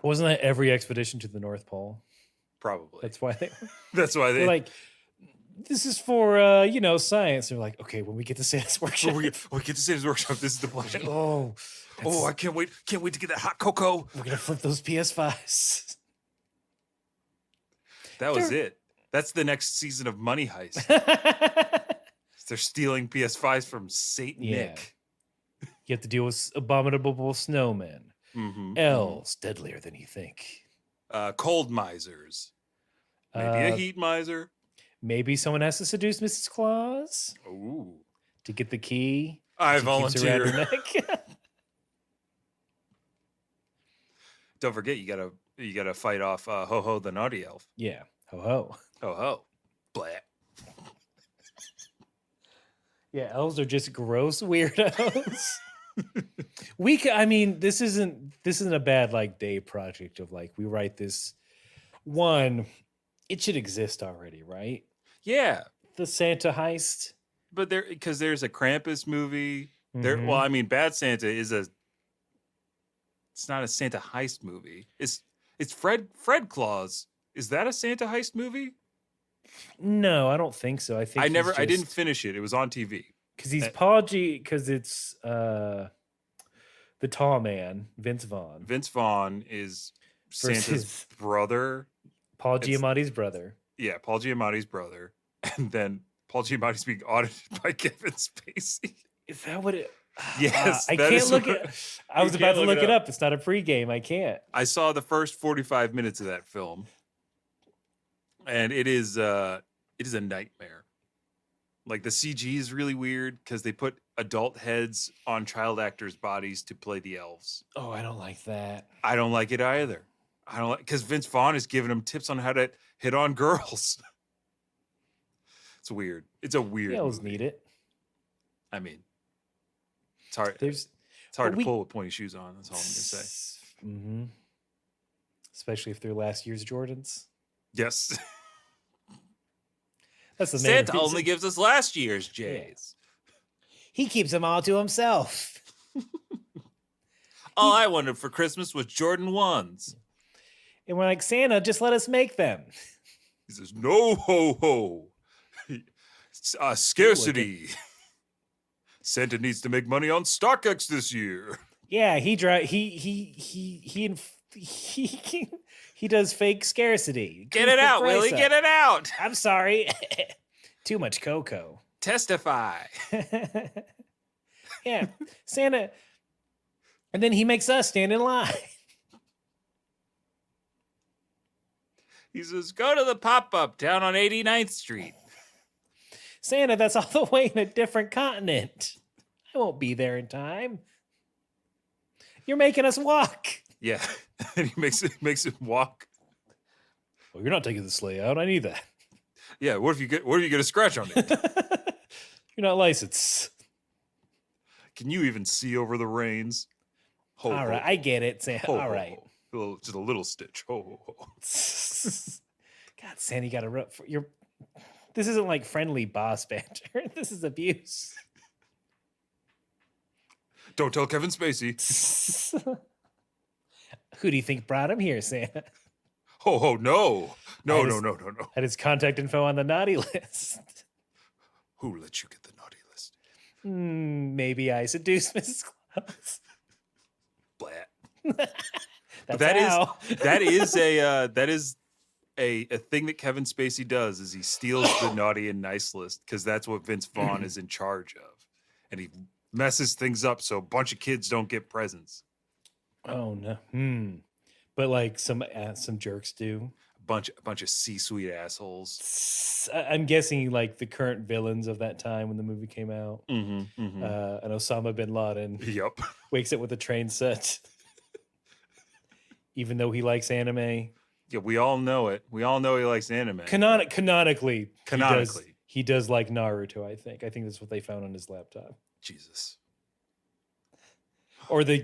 Wasn't that every expedition to the North Pole? Probably. That's why That's why they're like, this is for science. They're like, okay, when we get to Santa's workshop. we get to Santa's workshop. This is the plan. Oh, I can't wait to get that hot cocoa. we're gonna flip those PS5s. That was it. That's the next season of Money Heist. They're stealing PS5s from Saint Yeah. Nick. You have to deal with abominable snowmen. Mm-hmm. Elves, deadlier than you think. Cold misers. Maybe a Uh, heat miser. Maybe someone has to seduce Mrs. Claus Ooh. to get the key. I she keeps around her volunteer. neck. Don't forget, you gotta fight off Ho Ho the naughty elf. Yeah. Ho ho. Ho Ho. Blah. Yeah, elves are just gross weirdos. I mean, this isn't a bad like day project of like we write this one. It should exist already, right? Yeah, The Santa heist. but because there's a Krampus movie. There, Mhm. well, I mean, Bad Santa is a. It's not a Santa heist movie. It's Fred Claus. Is that a Santa heist movie? No, I don't think so. I think I didn't finish it. It was on TV. because he's Paul-G because it's the tall man, Vince Vaughn. Vince Vaughn is Santa's Versus- brother. Paul It's- Giamatti's brother. Yeah, Paul Giamatti's brother, and then Paul Giamatti's being audited by Kevin Spacey. Is that what it? Yes, I that can't is look what- it. I was you about can't to look look it it up. It's not a pregame. I can't. I saw the first 45 minutes of that film, and it is a nightmare. Like the CG is really weird because they put adult heads on child actors' bodies to play the elves. Oh, I don't like that. I don't like it either. I don't like because Vince Vaughn is giving them tips on how to hit on girls. It's weird. It's a weird. The elves movie. need it. I mean, it's hard. There's It's hard but to we- pull with pointy shoes on. That's all I'm gonna say. Mhm. Especially if they're last year's Jordans. Yes, That's the main Santa reason. only gives us last year's J's. He keeps them all to himself. All I wanted for Christmas was Jordan 1s. And we're like, Santa, just let us make them. He says, "No ho ho, scarcity. Santa needs to make money on StockX this year." Yeah, he does fake scarcity. Get it out, Willie. Get it out. I'm sorry. Too much cocoa. Testify. Yeah, Santa. And then he makes us stand in line. He says, "Go to the pop-up down on 89th Street." Santa, that's all the way in a different continent. I won't be there in time. You're making us walk. Yeah, and he makes him walk. Well, you're not taking the sleigh out. I need that. Yeah, what if you get a scratch on it? You're not licensed. Can you even see over the reins? Ho, All ho, right, I get it, Santa. ho, All ho, right. ho. Just a little stitch. Ho, ho, ho. God, Santa, you got to rub for your. This isn't like friendly boss banter. This is abuse. Don't tell Kevin Spacey. Who do you think brought him here, Santa? Ho, ho, no. No, I no, just- no, no, no. Had his contact info on the naughty list. Who let you get the naughty list? Maybe I seduced Mrs. Claus. Blat. That's That is- how. that is a thing that Kevin Spacey does is he steals the naughty and nice list because that's what Vince Vaughn is in charge of, and he messes things up so a bunch of kids don't get presents. Oh no. But like some jerks do. A bunch of C-suite assholes. I'm guessing like the current villains of that time when the movie came out. Mm-hmm, mm-hmm. And Osama bin Laden Yep. wakes up with a train set. Even though he likes anime. Yeah, we all know it. We all know he likes anime. Canonically. Canonically. He does like Naruto, I think. I think that's what they found on his laptop. Jesus. Or the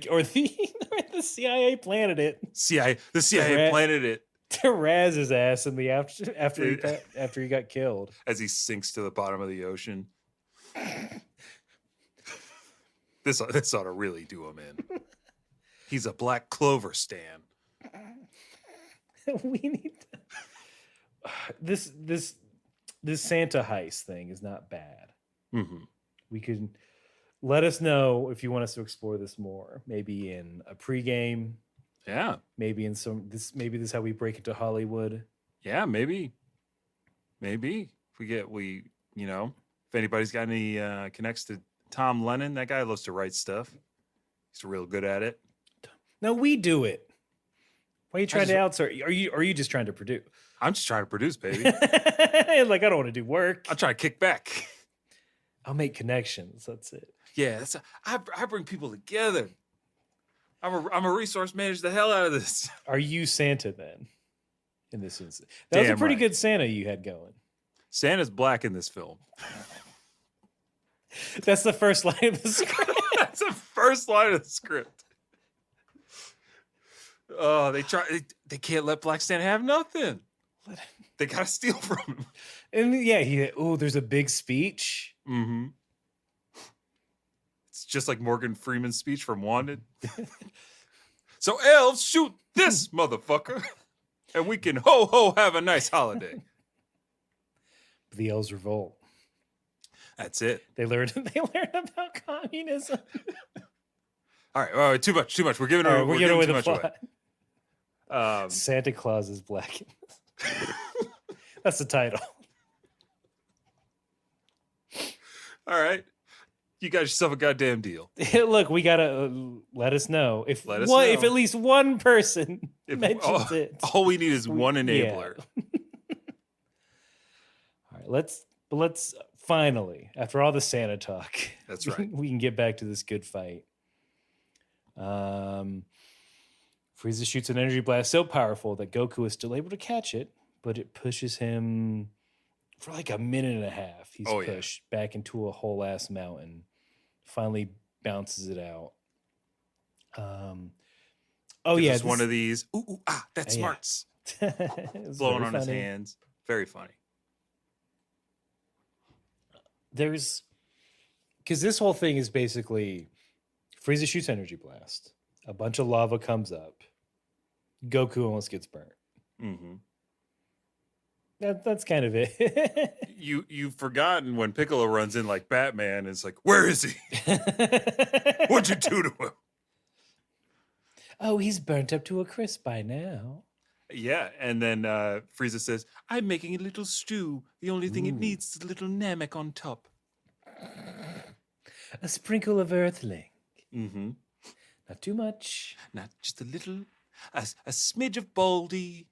CIA planted it The CIA Rat- planted it to razz his ass in the after he got killed. as he sinks to the bottom of the ocean. This ought to really do him in. He's a Black Clover stan. We need this Santa heist thing is not bad. Mm-hmm. We could let us know if you want us to explore this more. Maybe in a pregame. Yeah. Maybe in maybe this is how we break into Hollywood. Yeah, maybe. If we If anybody's got any connects to Tom Lennon, that guy loves to write stuff. He's real good at it. No, we do it. Why are you trying to just- outsource? Are you just trying to produce? I'm just trying to produce, baby. Like, I don't want to do work. I'm trying to kick back. I'll make connections. That's it. Yeah, I bring people together. I'm a resource manager the hell out of this. Are you Santa then? In this instance, that was a Damn pretty right. good Santa you had going. Santa's black in this film. That's the first line of the script. That's the first line of the script. Oh, they can't let Black Santa have nothing. They gotta steal from him. And yeah, there's a big speech. Mm-hmm. It's just like Morgan Freeman's speech from Wanted. So elves, shoot this motherfucker, and we can ho ho have a nice holiday. The elves revolt. That's it. They learned about communism. All right, too much. We're giving All away, right, we're giving away too the much plot. Santa Claus is black. That's the title. All right, you got yourself a goddamn deal. Look, we gotta let us know if Let us if know. at least one person If mentions it. all we need is one Yeah. enabler. All right, let's finally, after all the Santa talk, That's right. we can get back to this good fight. Frieza shoots an energy blast so powerful that Goku is still able to catch it, but it pushes him for like a minute and a half. He's Oh, yeah. pushed back into a whole ass mountain. Finally bounces it out. Gives us one of these. Ooh, that Yeah. smarts. It's Blowing very on his funny. hands. Very funny. There's because this whole thing is basically Frieza shoots energy blast. A bunch of lava comes up. Goku almost gets burnt. Mm-hmm. That's kind of it. You've forgotten when Piccolo runs in like Batman. And it's like, where is he? What'd you do to him? Oh, he's burnt up to a crisp by now. Yeah, and then Frieza says, "I'm making a little stew. The only thing it Ooh. needs is a little namek on top." A sprinkle of earthling. Mm-hmm. Not too much. Not just a little, a smidge of baldy,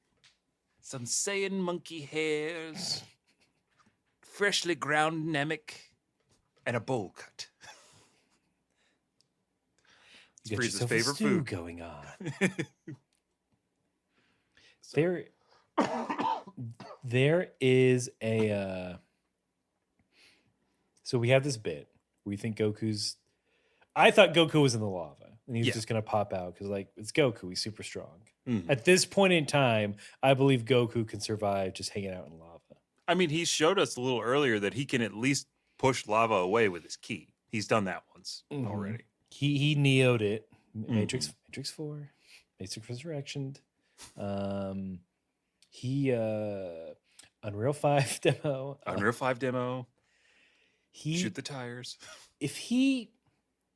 some Saiyan monkey hairs, freshly ground namek, and a bowl cut. It's You got Frieza's yourself a favorite stew food. going on. There is a so we have this bit where we think Goku's I thought Goku was in the lava and he was Yeah. just gonna pop out because like it's Goku, he's super strong. Mhm. At this point in time, I believe Goku can survive just hanging out in lava. I mean, he showed us a little earlier that he can at least push lava away with his ki. He's done that once Mhm. already. He neoed it. Matrix 4, Matrix Resurrectioned. He Unreal 5 demo. Unreal 5 demo, He shoot the tires. if he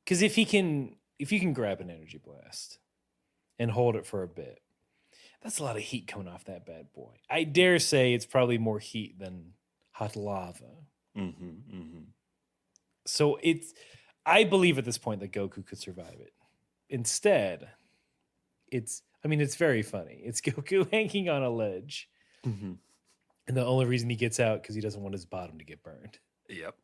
can grab an energy blast and hold it for a bit, that's a lot of heat coming off that bad boy. I dare say it's probably more heat than hot lava. Mm-hmm, mm-hmm. So I believe at this point that Goku could survive it. Instead, it's very funny. It's Goku hanging on a ledge, Mm-hmm. and the only reason he gets out because he doesn't want his bottom to get burned. Yep.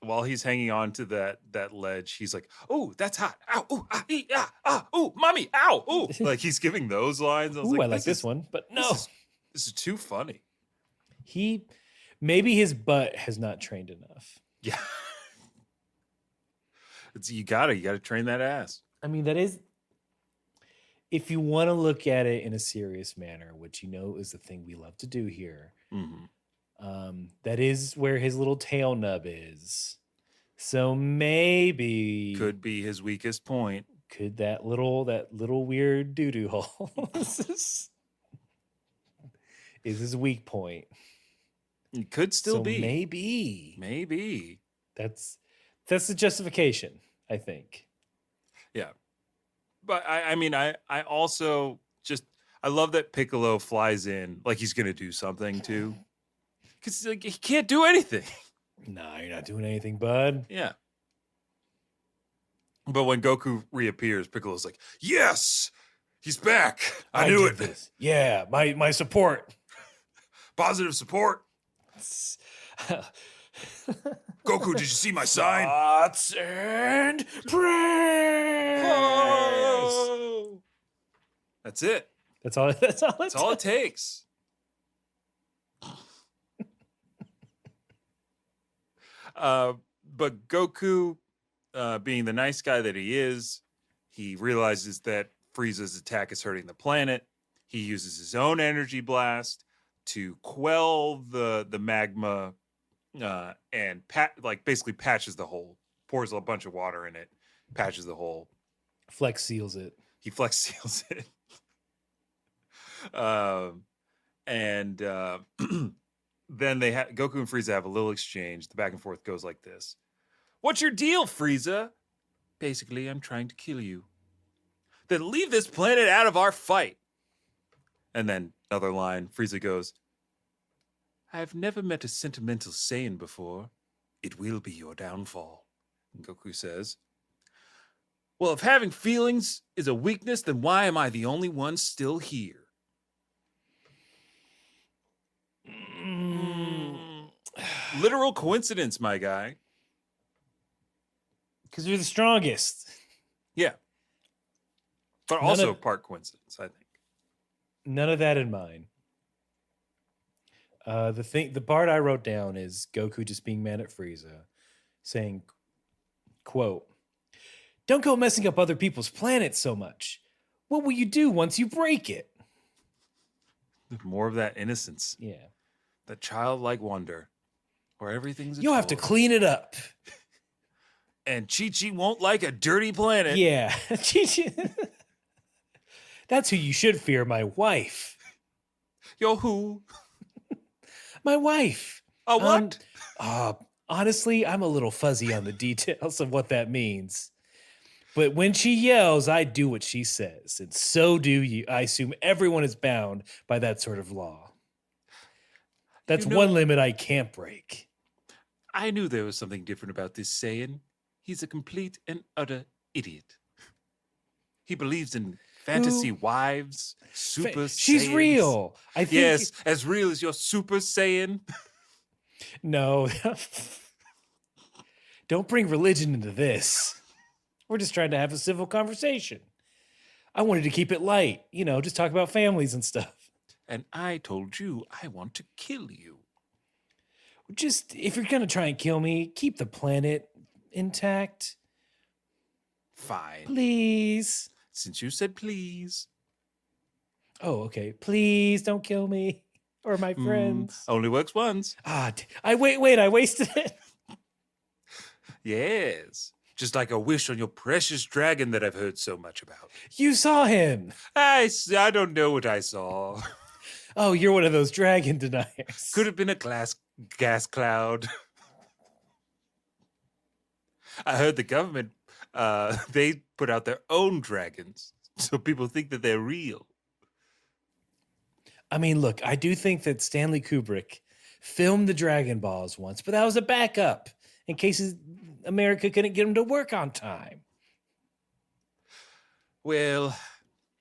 While he's hanging on to that ledge, he's like, "Oh, that's hot! Ow! Ooh! Ah! Ee! Ah! Ah! Ooh! Mommy! Ow! Ooh!" Like he's giving those lines. I was Ooh, like, I like this one, but no, This is too funny. maybe his butt has not trained enough. Yeah. You gotta train that ass. I mean, that is, if you want to look at it in a serious manner, which is the thing we love to do here. Mm-hmm. That is where his little tail nub is. So maybe Could be his weakest point. could that little weird doo doo hole is his weak point. It could still So be. maybe Maybe. that's the justification, I think. Yeah. But I mean, I also I love that Piccolo flies in like he's gonna do something too. Because like, he can't do anything. Nah, you're not doing anything, bud. Yeah. But when Goku reappears, Piccolo's like, yes, he's back. I knew did it. This. Yeah, my support. Positive support. Goku, did you see my sign? Thoughts and prayers. Oh! That's it. That's all. That's all. That's all it takes. But Goku, being the nice guy that he is, he realizes that Frieza's attack is hurting the planet. He uses his own energy blast to quell the magma, and basically patches the hole. Pours a bunch of water in it, patches the hole. Flex seals it. He flex seals it. And then Goku and Frieza have a little exchange. The back and forth goes like this. What's your deal, Frieza? Basically, I'm trying to kill you. Then leave this planet out of our fight. And then another line, Frieza goes, I've never met a sentimental Saiyan before. It will be your downfall. And Goku says, well, if having feelings is a weakness, then why am I the only one still here? Literal coincidence, my guy. Because you're the strongest. Yeah. But None also of- part coincidence, I think. None of that in mind. The part I wrote down is Goku just being mad at Frieza, saying, quote, don't go messing up other people's planets so much. What will you do once you break it? More of that innocence, Yeah. that childlike wonder, where everything's a You'll have to toy. clean it up. And Chi-Chi won't like a dirty planet. Yeah. That's who you should fear, my wife. Yo, who? My wife. Oh, what? Honestly, I'm a little fuzzy on the details of what that means. But when she yells, I do what she says. And so do you. I assume everyone is bound by that sort of law. That's You know- one limit I can't break. I knew there was something different about this Saiyan. He's a complete and utter idiot. He believes in fantasy wives, super She's Saiyans. real. I think. Yes, as real as your Super Saiyan. No. Don't bring religion into this. We're just trying to have a civil conversation. I wanted to keep it light, just talk about families and stuff. And I told you I want to kill you. Just, if you're going to try and kill me, keep the planet intact. Fine. Please. Since you said please. Oh, okay. Please don't kill me or my friends. Only works once. I wasted it. Yes. Just like a wish on your precious dragon that I've heard so much about. You saw him. I don't know what I saw. Oh, you're one of those dragon deniers. Could have been a gas cloud. I heard the government, they put out their own dragons. So people think that they're real. I mean, look, I do think that Stanley Kubrick filmed the Dragon Balls once, but that was a backup in case America couldn't get him to work on time. Well,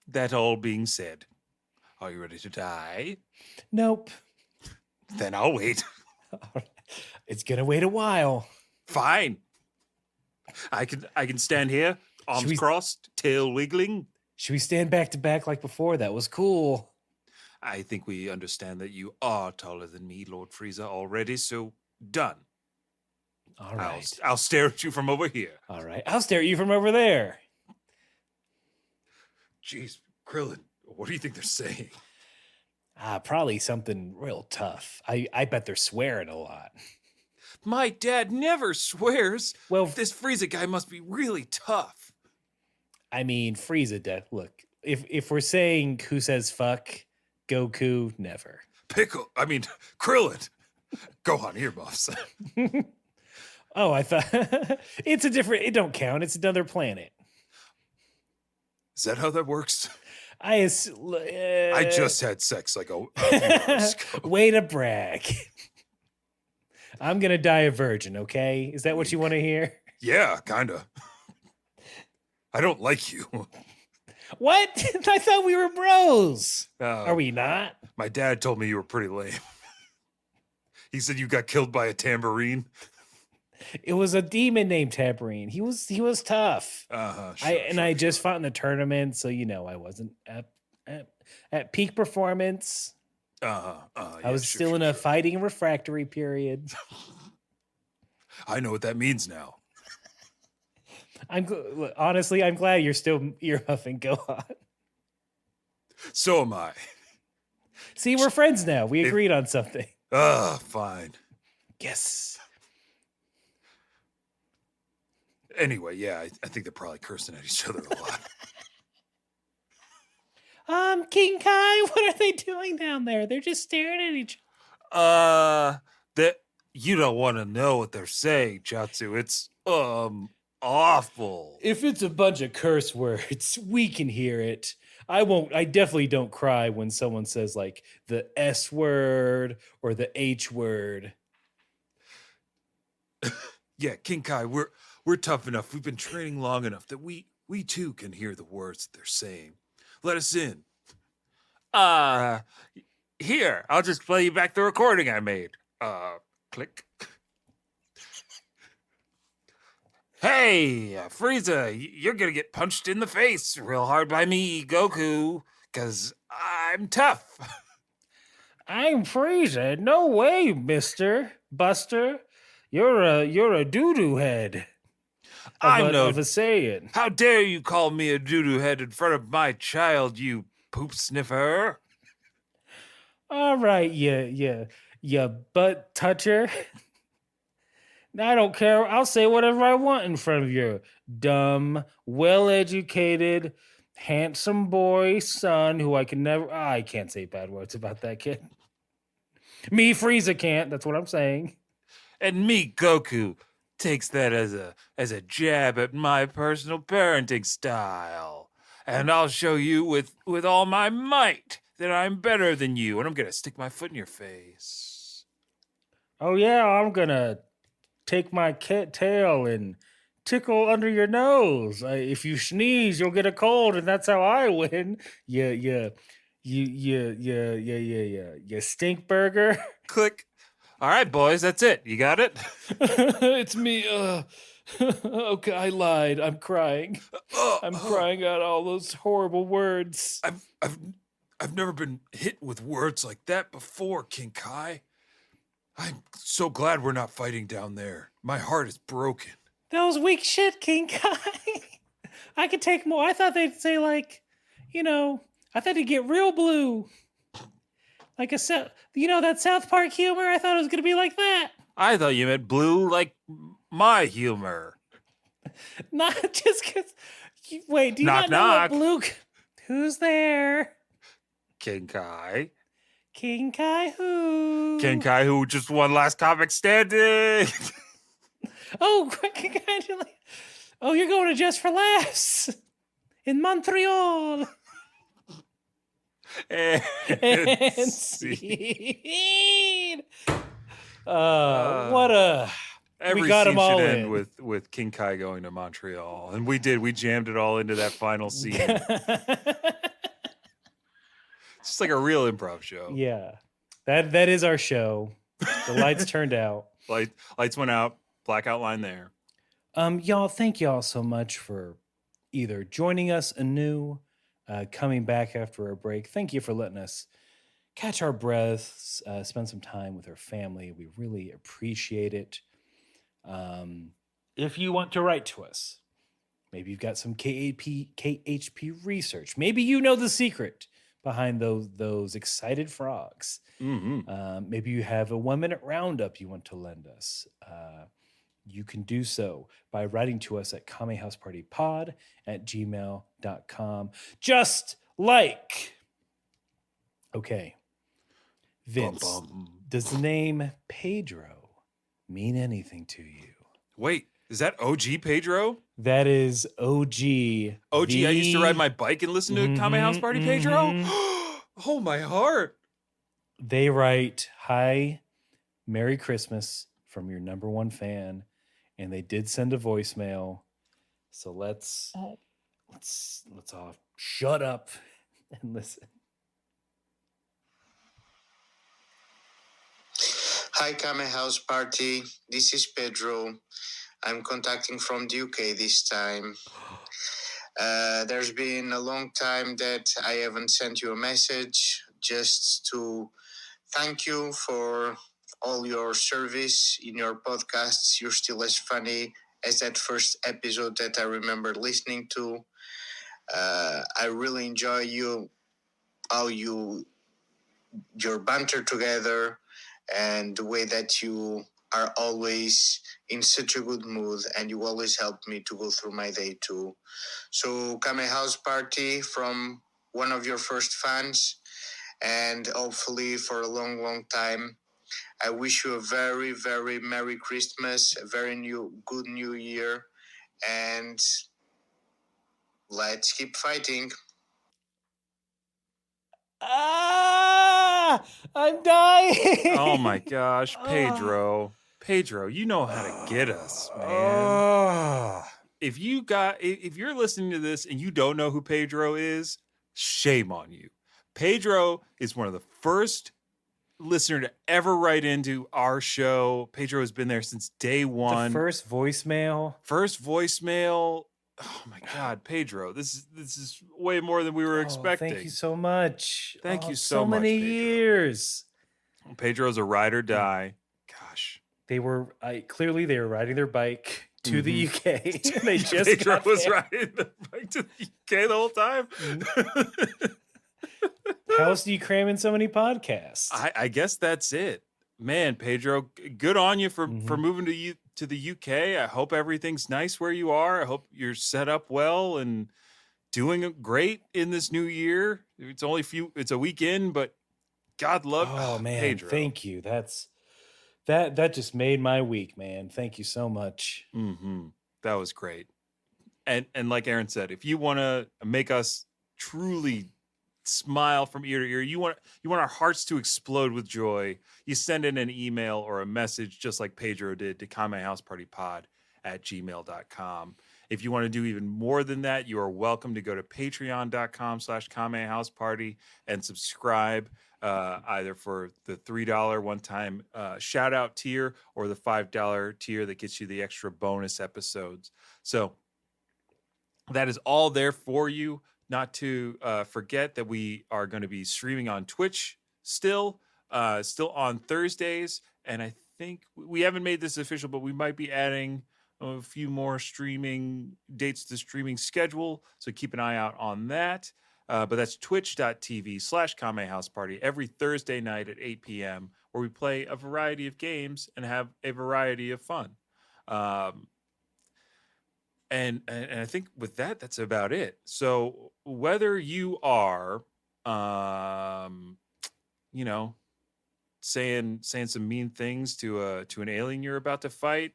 that all being said, are you ready to die? Nope. Then I'll wait. It's going to wait a while. Fine. I can stand here, arms we- crossed, tail wiggling. Should we stand back to back like before? That was cool. I think we understand that you are taller than me, Lord Frieza, already, so done. All right. I'll stare at you from over here. All right. I'll stare at you from over there. Jeez, Krillin, what do you think they're saying? Probably something real tough. I bet they're swearing a lot. My dad never swears. Well, This Frieza guy must be really tough. I mean, Frieza dead. Look, if we're saying who says fuck, Goku, never. Krillin. Gohan earmuffs. Oh, I thought it's a different. It don't count. It's another planet. Is that how that works? I I just had sex like a few hours ago. way to brag. I'm gonna die a virgin, okay? Is that what you want to hear? Yeah, kinda. I don't like you. What? I thought we were bros. Uh, Are we not? My dad told me you were pretty lame. He said you got killed by a tambourine. It was a demon named Tambourine. He was tough. I just fought in the tournament, so I wasn't at peak performance. I was still in a fighting refractory period. I know what that means now. Honestly, I'm glad you're still earmuffing. Go on. So am I. See, we're friends now. We agreed on something. Fine. Yes. Anyway, yeah, I think they're probably cursing at each other a lot. King Kai, what are they doing down there? They're just staring at each That you don't want to know what they're saying, Chatsu. It's awful. If it's a bunch of curse words, we can hear it. I definitely don't cry when someone says like the S word or the H word. Yeah, King Kai, we're tough enough. We've been training long enough that we too can hear the words that they're saying. Let us in. Here, I'll just play you back the recording I made. Click. Hey, Frieza, you're gonna get punched in the face real hard by me, Goku, because I'm tough. I'm Frieza. No way, Mister Buster. You're a doo-doo head. I'm no of a Saiyan. How dare you call me a doo-doo head in front of my child, you poop sniffer? All right, yeah, butt toucher. I don't care. I'll say whatever I want in front of your dumb, well-educated, handsome boy son who I can't say bad words about that kid. Me, Frieza, can't. That's what I'm saying. And me, Goku, takes that as a jab at my personal parenting style. And I'll show you with all my might that I'm better than you, and I'm gonna stick my foot in your face. Oh yeah, I'm gonna take my cat tail and tickle under your nose. If you sneeze, you'll get a cold, and that's how I win. You stink burger. Click. All right, boys, that's it. You got it? It's me. Okay, I lied. I'm crying. I'm crying out all those horrible words. I've never been hit with words like that before, King Kai. I'm so glad we're not fighting down there. My heart is broken. That was weak shit, King Kai. I could take more. I thought they'd say like, I thought they'd get real blue. Like that South Park humor? I thought it was going to be like that. I thought you meant blue like my humor. Not just because... Wait, do you Knock, not know knock. what blue... Who's there? King Kai. King Kai who? King Kai who just won last comic standing. Oh, congratulations. Oh, you're going to Just for Laughs in Montreal. and scene. What a... Every we got scene them all should in. end with King Kai going to Montreal. And we did. We jammed it all into that final scene. It's just like a real improv show. Yeah. That is our show. The lights turned out. Lights went out. Black outline there. Y'all, thank y'all so much for either joining us anew, coming back after a break. Thank you for letting us catch our breaths, spend some time with our family. We really appreciate it. If you want to write to us, maybe you've got some KHP research. Maybe you know the secret behind those excited frogs. Mm-hmm. Maybe you have a 1-minute roundup you want to lend us. You can do so by writing to us at kamehousepartypod@gmail.com. Just like... Okay. Vince, does the name Pedro mean anything to you? Wait, is that OG Pedro? That is OG. OG, I used to ride my bike and listen to Kame House Party Pedro? Oh, my heart. They write, "Hi, Merry Christmas from your number one fan, and they did send a voicemail. So let's all shut up and listen. Hi, Kame House Party. This is Pedro. I'm contacting from the UK this time. There's been a long time that I haven't sent you a message just to thank you for all your service in your podcasts. You're still as funny as that first episode that I remember listening to. I really enjoy how your banter together, and the way that you are always in such a good mood, and you always help me to go through my day too. So, Kame House Party from one of your first fans, and hopefully for a long, long time. I wish you a very, very Merry Christmas, a very good New Year, and let's keep fighting. I'm dying. Oh my gosh, Pedro. Pedro, you know how to get us, man. If you're listening to this and you don't know who Pedro is, shame on you. Pedro is one of the first listener to ever write into our show. Pedro has been there since day one. The first voicemail. Oh my God, Pedro! This is way more than we were expecting. Thank you so much. Thank you so much, many Pedro. years. Pedro's a ride or die. Gosh, they were clearly they were riding their bike to the UK. They just Pedro was riding the bike to the UK the whole time. How else do you cram in so many podcasts? I guess that's it, man. Pedro, good on you for moving to the UK. I hope everything's nice where you are. I hope you're set up well and doing great in this new year. It's only it's a weekend, but God love. Oh man, Pedro. Thank you. That just made my week, man. Thank you so much. That was great. And like Aaron said, if you want to make us truly smile from ear to ear, you want our hearts to explode with joy, you send in an email or a message just like Pedro did to kamehousepartypod@gmail.com. If you want to do even more than that, you are welcome to go to patreon.com/kamehouseparty and subscribe either for the $3 one-time shout out tier or the $5 tier that gets you the extra bonus episodes. So that is all there for you. Not to forget that we are going to be streaming on Twitch still on Thursdays. And I think we haven't made this official, but we might be adding a few more streaming dates to the streaming schedule. So keep an eye out on that. But that's twitch.tv/KameHouseParty every Thursday night at 8 p.m. where we play a variety of games and have a variety of fun. And I think with that, that's about it. So whether you are, saying some mean things to an alien you're about to fight,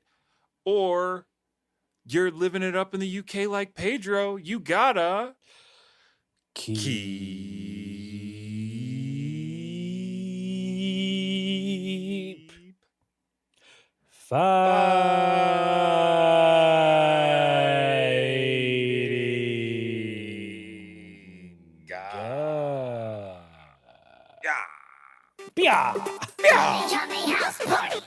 or you're living it up in the UK like Pedro, you gotta keep Yeah. Yummy House Party.